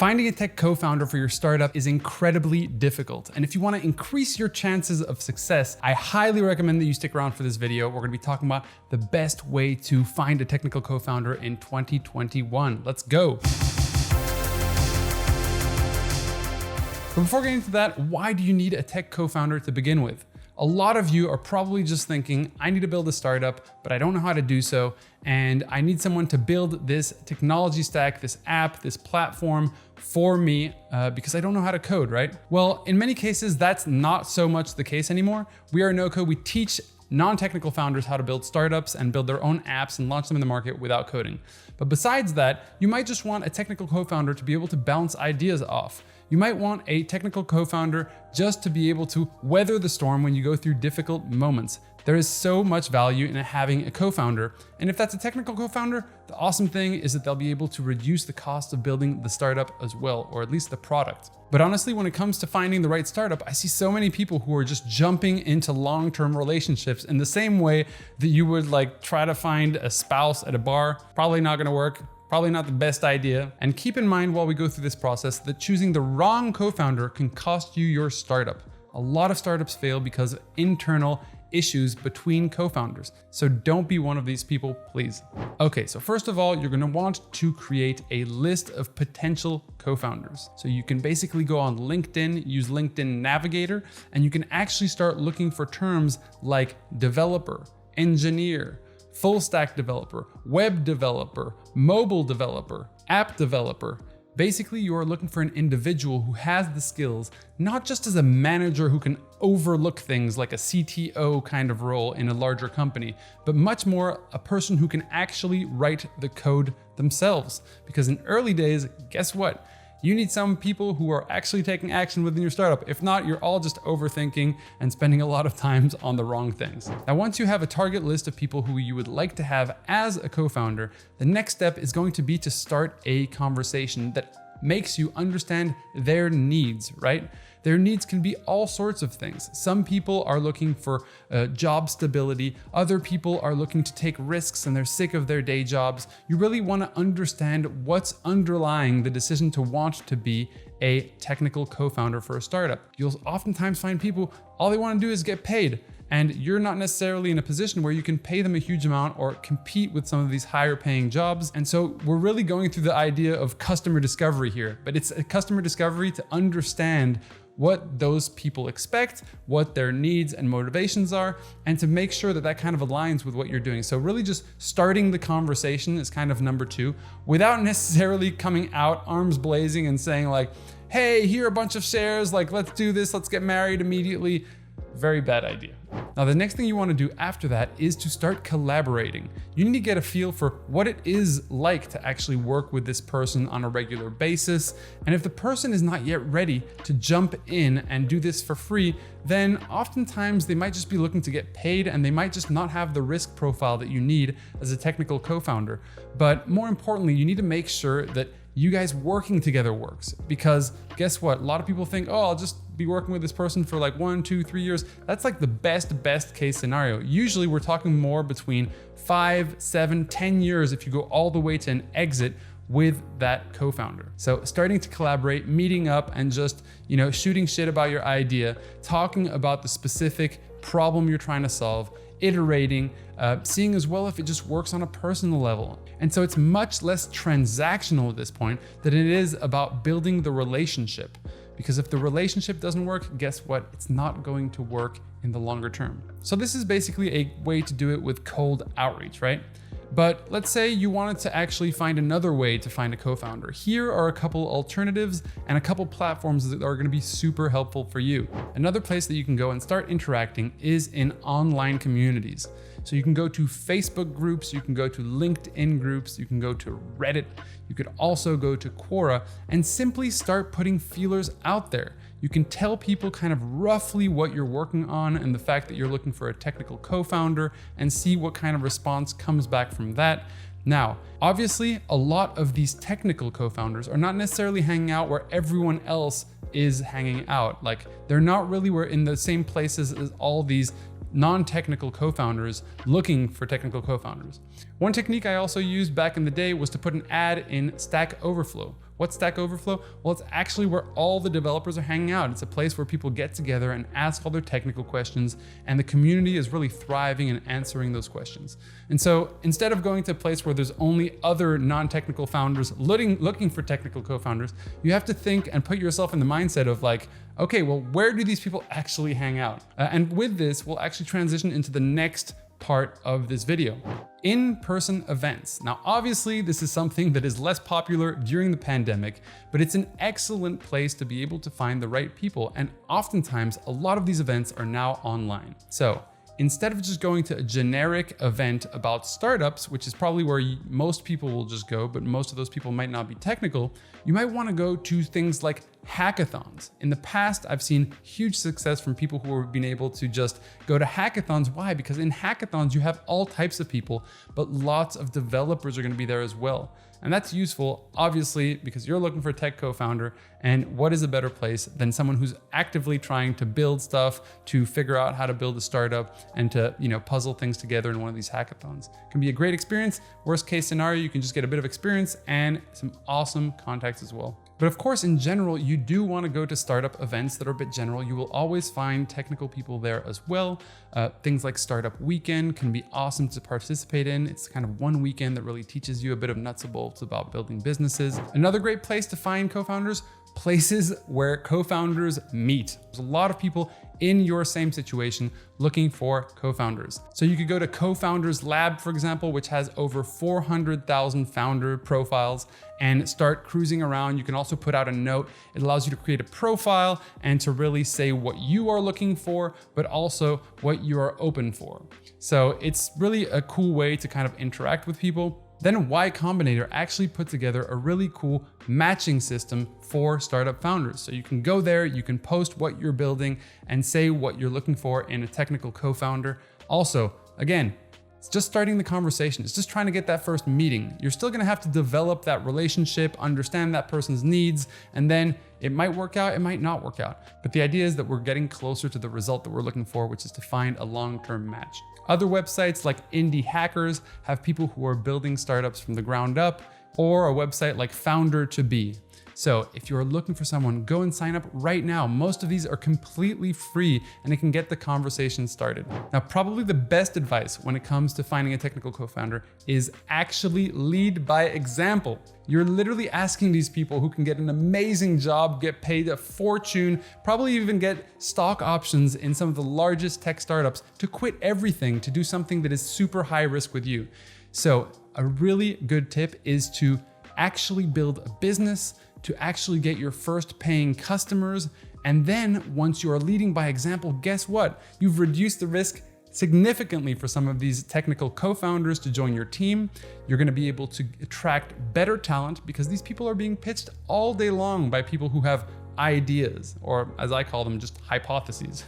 Finding a tech co-founder for your startup is incredibly difficult. And if you want to increase your chances of success, I highly recommend that you stick around for this video. We're going to be talking about the best way to find a technical co-founder in 2021. Let's go. But before getting into that, why do you need a tech co-founder to begin with? A lot of you are probably just thinking, I need to build a startup, but I don't know how to do so. And I need someone to build this technology stack, this app, this platform for me because I don't know how to code, right? Well, in many cases, that's not so much the case anymore. We are No Code. We teach non-technical founders how to build startups and build their own apps and launch them in the market without coding. But besides that, you might just want a technical co-founder to be able to bounce ideas off. You might want a technical co-founder just to be able to weather the storm when you go through difficult moments. There is so much value in having a co-founder. And if that's a technical co-founder, the awesome thing is that they'll be able to reduce the cost of building the startup as well, or at least the product. But honestly, when it comes to finding the right startup, I see so many people who are just jumping into long-term relationships in the same way that you would try to find a spouse at a bar. Probably not gonna work. Probably not the best idea. And keep in mind while we go through this process that choosing the wrong co-founder can cost you your startup. A lot of startups fail because of internal issues between co-founders. So don't be one of these people, please. Okay, so first of all, you're gonna want to create a list of potential co-founders. So you can basically go on LinkedIn, use LinkedIn Navigator, and you can actually start looking for terms like developer, engineer, full stack developer, web developer, mobile developer, app developer. Basically, you are looking for an individual who has the skills, not just as a manager who can overlook things like a CTO kind of role in a larger company, but much more a person who can actually write the code themselves. Because in early days, guess what? You need some people who are actually taking action within your startup. If not, you're all just overthinking and spending a lot of times on the wrong things. Now, once you have a target list of people who you would like to have as a co-founder, the next step is going to be to start a conversation that makes you understand their needs, right? Their needs can be all sorts of things. Some people are looking for job stability. Other people are looking to take risks and they're sick of their day jobs. You really want to understand what's underlying the decision to want to be a technical co-founder for a startup. You'll oftentimes find people, all they want to do is get paid. And you're not necessarily in a position where you can pay them a huge amount or compete with some of these higher paying jobs. And so we're really going through the idea of customer discovery here, but it's a customer discovery to understand what those people expect, what their needs and motivations are, and to make sure that that kind of aligns with what you're doing. So really just starting the conversation is kind of number two, without necessarily coming out arms blazing and saying hey, here are a bunch of shares, let's do this, let's get married immediately. Very bad idea. Now, the next thing you want to do after that is to start collaborating. You need to get a feel for what it is like to actually work with this person on a regular basis. And if the person is not yet ready to jump in and do this for free, then oftentimes they might just be looking to get paid and they might just not have the risk profile that you need as a technical co-founder. But more importantly, you need to make sure that you guys working together works, because guess what? A lot of people think, oh, I'll just be working with this person for 1, 2, 3 years. That's the best case scenario. Usually we're talking more between 5, 7, 10 years if you go all the way to an exit with that co-founder. So starting to collaborate, meeting up and just, shooting shit about your idea, talking about the specific problem you're trying to solve, iterating, seeing as well if it just works on a personal level. And so it's much less transactional at this point than it is about building the relationship. Because if the relationship doesn't work, guess what? It's not going to work in the longer term. So this is basically a way to do it with cold outreach, right? But let's say you wanted to actually find another way to find a co-founder. Here are a couple alternatives and a couple platforms that are going to be super helpful for you. Another place that you can go and start interacting is in online communities. So you can go to Facebook groups, you can go to LinkedIn groups, you can go to Reddit, you could also go to Quora and simply start putting feelers out there. You can tell people kind of roughly what you're working on and the fact that you're looking for a technical co-founder and see what kind of response comes back from that. Now, obviously, a lot of these technical co-founders are not necessarily hanging out where everyone else is hanging out. They're not really in the same places as all these non-technical co-founders looking for technical co-founders. One technique I also used back in the day was to put an ad in Stack Overflow. What's Stack Overflow? Well, it's actually where all the developers are hanging out. It's a place where people get together and ask all their technical questions, and the community is really thriving and answering those questions. And so instead of going to a place where there's only other non-technical founders looking for technical co-founders, you have to think and put yourself in the mindset of like, okay, well, where do these people actually hang out? And with this, we'll actually transition into the next part of this video. In-person events. Now, obviously, this is something that is less popular during the pandemic, but it's an excellent place to be able to find the right people. And oftentimes, a lot of these events are now online. So instead of just going to a generic event about startups, which is probably where most people will just go, but most of those people might not be technical, you might want to go to things like hackathons. In the past, I've seen huge success from people who have been able to just go to hackathons. Why? Because in hackathons, you have all types of people, but lots of developers are going to be there as well. And that's useful, obviously, because you're looking for a tech co-founder, and what is a better place than someone who's actively trying to build stuff, to figure out how to build a startup, and to, puzzle things together in one of these hackathons. It can be a great experience. Worst case scenario, you can just get a bit of experience and some awesome contacts as well. But of course, in general, you do want to go to startup events that are a bit general. You will always find technical people there as well. Things like Startup Weekend can be awesome to participate in. It's kind of one weekend that really teaches you a bit of nuts and bolts about building businesses. Another great place to find co-founders, places where co-founders meet. There's a lot of people in your same situation looking for co-founders. So you could go to Co-Founders Lab, for example, which has over 400,000 founder profiles, and start cruising around. You can also put out a note. It allows you to create a profile and to really say what you are looking for, but also what you are open for. So it's really a cool way to kind of interact with people. Then Y Combinator actually put together a really cool matching system for startup founders. So you can go there, you can post what you're building and say what you're looking for in a technical co-founder. Also, again, it's just starting the conversation. It's just trying to get that first meeting. You're still gonna have to develop that relationship, understand that person's needs, and then it might work out, it might not work out. But the idea is that we're getting closer to the result that we're looking for, which is to find a long-term match. Other websites like Indie Hackers have people who are building startups from the ground up, or a website like Founder to Be. So if you're looking for someone, go and sign up right now. Most of these are completely free and it can get the conversation started. Now, probably the best advice when it comes to finding a technical co-founder is actually lead by example. You're literally asking these people who can get an amazing job, get paid a fortune, probably even get stock options in some of the largest tech startups, to quit everything to do something that is super high risk with you. So a really good tip is to actually build a business, to actually get your first paying customers. And then once you are leading by example, guess what? You've reduced the risk significantly for some of these technical co-founders to join your team. You're gonna be able to attract better talent because these people are being pitched all day long by people who have ideas, or as I call them, just hypotheses.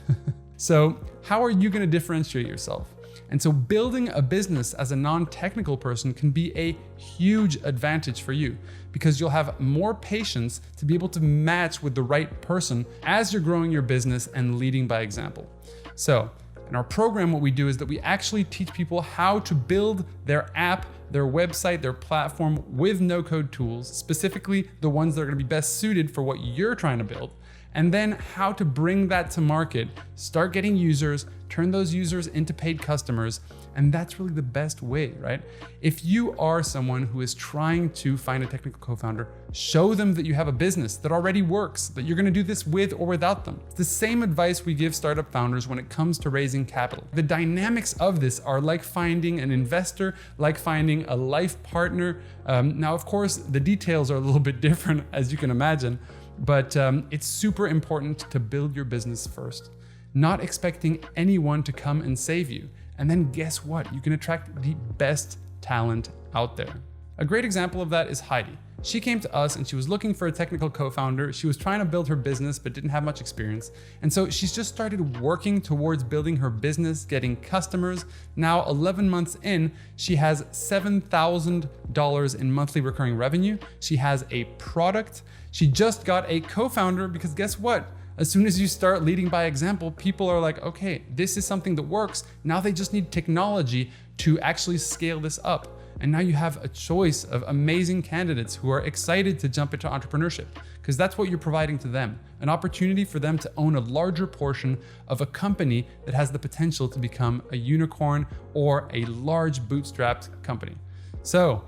So how are you gonna differentiate yourself? And so building a business as a non-technical person can be a huge advantage for you because you'll have more patience to be able to match with the right person as you're growing your business and leading by example. So in our program, what we do is that we actually teach people how to build their app, their website, their platform with no-code tools, specifically the ones that are gonna be best suited for what you're trying to build, and then how to bring that to market, start getting users, turn those users into paid customers, and that's really the best way, right? If you are someone who is trying to find a technical co-founder, show them that you have a business that already works, that you're gonna do this with or without them. It's the same advice we give startup founders when it comes to raising capital. The dynamics of this are like finding an investor, like finding a life partner. Now, of course, the details are a little bit different, as you can imagine, but it's super important to build your business first, not expecting anyone to come and save you. And then guess what? You can attract the best talent out there. A great example of that is Heidi. She came to us and she was looking for a technical co-founder. She was trying to build her business, but didn't have much experience. And so she's just started working towards building her business, getting customers. Now, 11 months in, she has $7,000 in monthly recurring revenue. She has a product. She just got a co-founder because guess what? As soon as you start leading by example, people are like, okay, this is something that works. Now they just need technology to actually scale this up. And now you have a choice of amazing candidates who are excited to jump into entrepreneurship, because that's what you're providing to them, an opportunity for them to own a larger portion of a company that has the potential to become a unicorn or a large bootstrapped company. So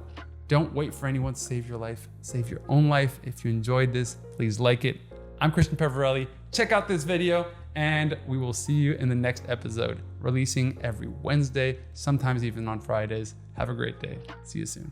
don't wait for anyone to save your life. Save your own life. If you enjoyed this, please like it. I'm Christian Peverelli. Check out this video, and we will see you in the next episode, releasing every Wednesday, sometimes even on Fridays. Have a great day. See you soon.